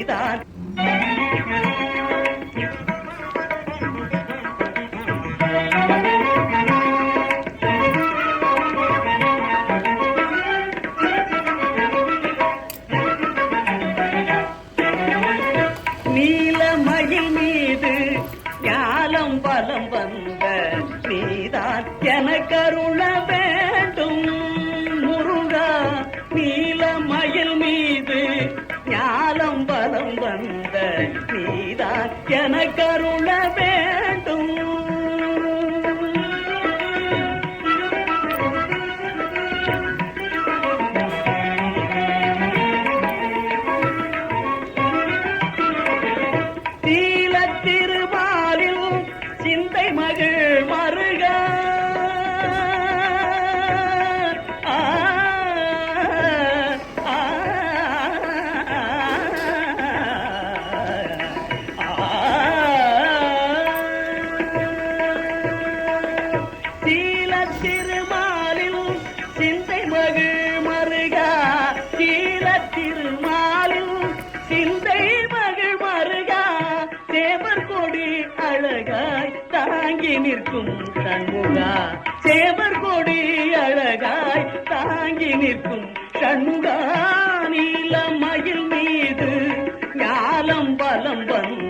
நீதான். நீலமயில் மீது ஞாலம் பலம் வந்த நீதான் எனக்கருள வேண்டும் முருகா. நீலமயில் மீது ஞாலம் பலம் வந்த நீதான் எனக்கருள வேண்டும். திருமாலில் சிந்தை மகள் மருகா. திருமாலில் சிந்தை மகள் மருகா. திருமாலில் சிந்தை மகள் மருகா. சேவர் கொடி அழகாய் தாங்கி நிற்கும் சண்முகா. சேவர் கொடி அழகாய் தாங்கி நிற்கும் சண்முகா. நீலமயில் மீது ஞாலம் பலம் வந்த